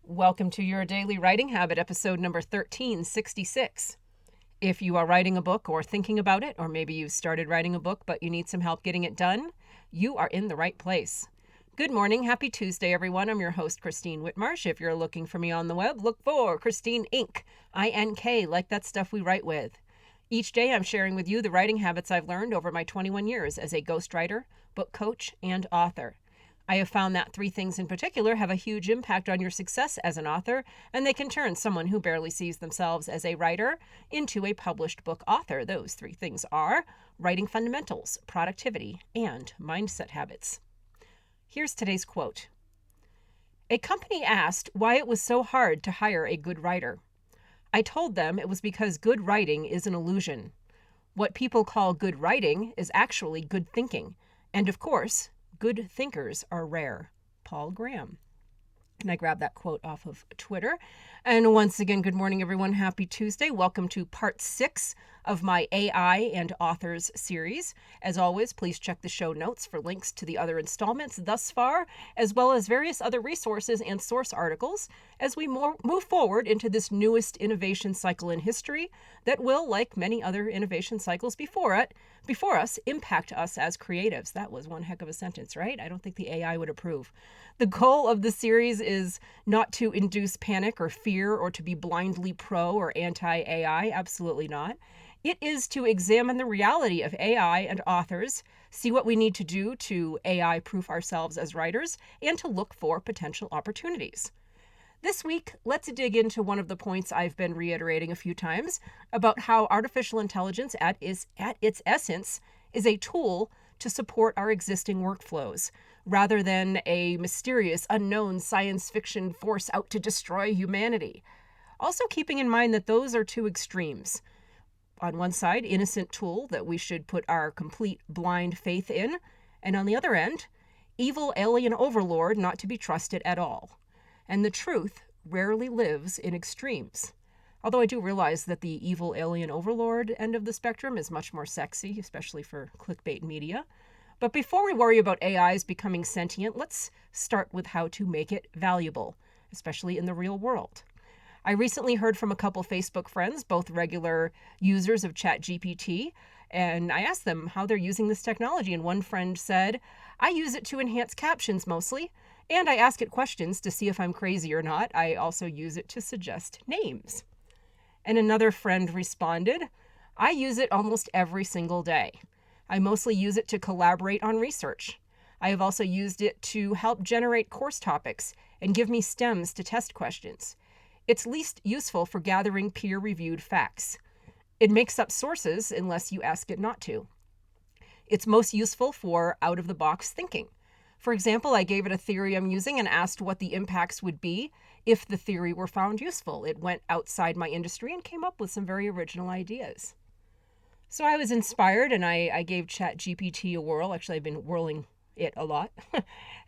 Welcome to your daily writing habit, episode number 1366. If you are writing a book or thinking about it, or maybe you've started writing a book but you need some help getting it done, you are in the right place. Good morning. Happy Tuesday, everyone. I'm your host, Christine Whitmarsh. If you're looking for me on the web, look for Christine Inc. I-N-K, like that stuff we write with. Each day I'm sharing with you the writing habits I've learned over my 21 years as a ghostwriter, book coach, and author. I have found that three things in particular have a huge impact on your success as an author, and they can turn someone who barely sees themselves as a writer into a published book author. Those three things are writing fundamentals, productivity, and mindset habits. Here's today's quote. A company asked why it was so hard to hire a good writer. I told them it was because good writing is an illusion. What people call good writing is actually good thinking. And of course, good thinkers are rare. Paul Graham. And I grabbed that quote off of Twitter. And once again, good morning, everyone. Happy Tuesday. Welcome to part 6 of my AI and authors series. As always, please check the show notes for links to the other installments thus far, as well as various other resources and source articles as we move forward into this newest innovation cycle in history that will, like many other innovation cycles before us, impact us as creatives. That was one heck of a sentence, right? I don't think the AI would approve. The goal of the series is not to induce panic or fear or to be blindly pro or anti-AI. Absolutely not. It is to examine the reality of AI and authors, see what we need to do to AI-proof ourselves as writers, and to look for potential opportunities. This week, let's dig into one of the points I've been reiterating a few times about how artificial intelligence at its essence is a tool to support our existing workflows, rather than a mysterious, unknown science fiction force out to destroy humanity. Also keeping in mind that those are two extremes. On one side, innocent tool that we should put our complete blind faith in, and on the other end, evil alien overlord not to be trusted at all. And the truth rarely lives in extremes. Although I do realize that the evil alien overlord end of the spectrum is much more sexy, especially for clickbait media. But before we worry about AIs becoming sentient, let's start with how to make it valuable, especially in the real world. I recently heard from a couple Facebook friends, both regular users of ChatGPT, and I asked them how they're using this technology. And one friend said, I use it to enhance captions mostly, and I ask it questions to see if I'm crazy or not. I also use it to suggest names. And another friend responded, I use it almost every single day. I mostly use it to collaborate on research. I have also used it to help generate course topics and give me stems to test questions. It's least useful for gathering peer-reviewed facts. It makes up sources unless you ask it not to. It's most useful for out-of-the-box thinking. For example, I gave it a theory I'm using and asked what the impacts would be if the theory were found useful. It went outside my industry and came up with some very original ideas. So I was inspired and I gave ChatGPT a whirl. Actually, I've been whirling it a lot.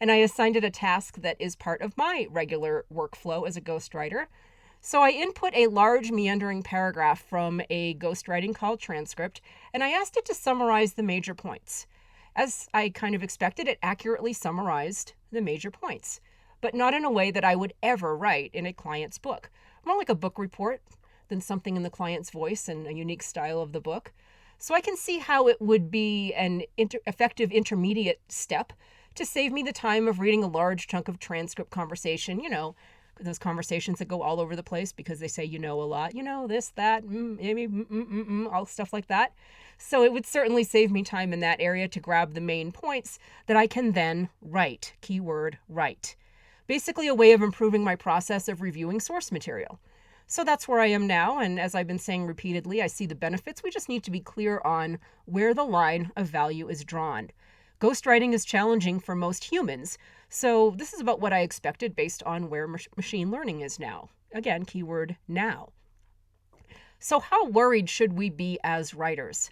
And I assigned it a task that is part of my regular workflow as a ghostwriter. So I input a large meandering paragraph from a ghostwriting call transcript, and I asked it to summarize the major points. As I kind of expected, it accurately summarized the major points, but not in a way that I would ever write in a client's book. More like a book report than something in the client's voice and a unique style of the book. So I can see how it would be an effective intermediate step to save me the time of reading a large chunk of transcript conversation, those conversations that go all over the place because they say a lot, this, that, maybe, all stuff like that. So it would certainly save me time in that area to grab the main points that I can then write, keyword write. Basically a way of improving my process of reviewing source material. So that's where I am now, and as I've been saying repeatedly, I see the benefits. We just need to be clear on where the line of value is drawn. Ghostwriting is challenging for most humans, so this is about what I expected based on where machine learning is now. Again, keyword now. So how worried should we be as writers?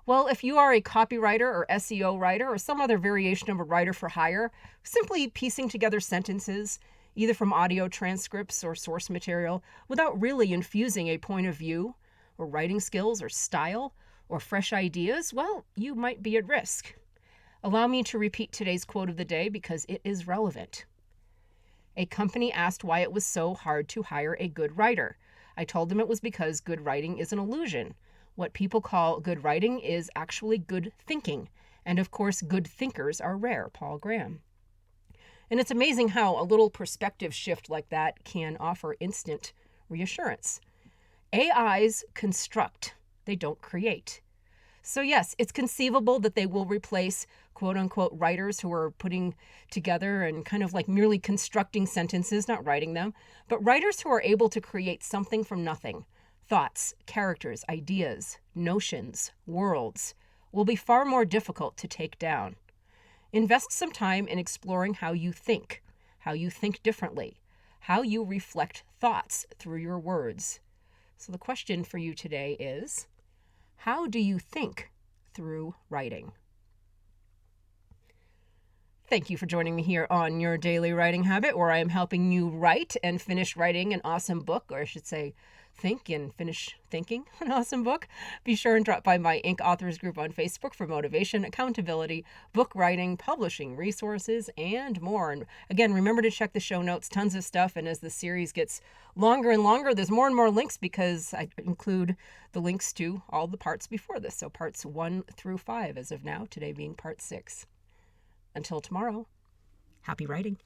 Well, if you are a copywriter or SEO writer or some other variation of a writer for hire, simply piecing together sentences, either from audio transcripts or source material, without really infusing a point of view or writing skills or style or fresh ideas, well, you might be at risk. Allow me to repeat today's quote of the day because it is relevant. A company asked why it was so hard to hire a good writer. I told them it was because good writing is an illusion. What people call good writing is actually good thinking. And of course, good thinkers are rare. Paul Graham. And it's amazing how a little perspective shift like that can offer instant reassurance. AIs construct, they don't create. So yes, it's conceivable that they will replace quote unquote writers who are putting together and kind of like merely constructing sentences, not writing them, but writers who are able to create something from nothing. Thoughts, characters, ideas, notions, worlds will be far more difficult to take down. Invest some time in exploring how you think differently, how you reflect thoughts through your words. So the question for you today is, how do you think through writing? Thank you for joining me here on Your Daily Writing Habit, where I am helping you write and finish writing an awesome book, or I should say think and finish thinking an awesome book. Be sure and drop by my Inc. Authors group on Facebook for motivation, accountability, book writing, publishing resources, and more. And again, remember to check the show notes, tons of stuff. And as the series gets longer and longer, there's more and more links because I include the links to all the parts before this. So parts 1 through 5 as of now, today being part 6. Until tomorrow, happy writing.